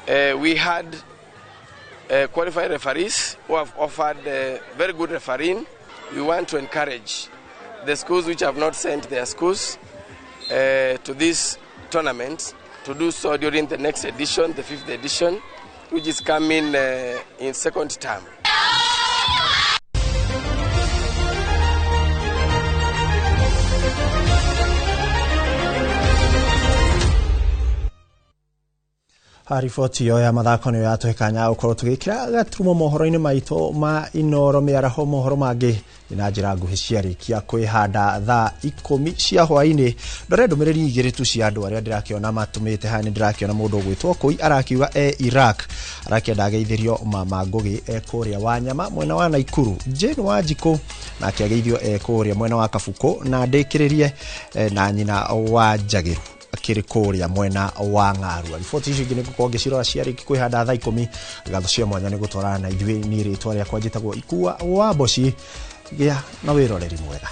We had qualified referees who have offered very good refereeing. We want to encourage the schools which have not sent their schools to this tournament to do so during the next edition, the 5th edition, which is coming in second term. Riboti yo ya mathako ni yatwekanya ukorwo tugikira gaturumo mohoro-ini maito ma Inoro miaraho mohoro mangi ina njira nguhi ciarikia kwihanda thaa 10 cia hwaini. Ndore ndumiriri igiri tu cia andu aria ndirakiona matumite hani ndirakiona mundu gwitwo Koi arakiuga Iraq arakienda ageithirio Mama Ngugi kuria Wanyama mwena wa Naikuru. Jane Wanjiku na akiageithio kuria mwena wa Kabuko na ndikiririe na nyina wa Njagiru akirikuria mwena wa Ng'arua. Riboti ici ngine gukonge cirora ciariki kwihanda thaa 10 gatho cia mwanya ni gutwarana na ithuĩ ni ritwa rĩa kwa njitagwo Ikua wa Boci gĩa na wiroreri mwega.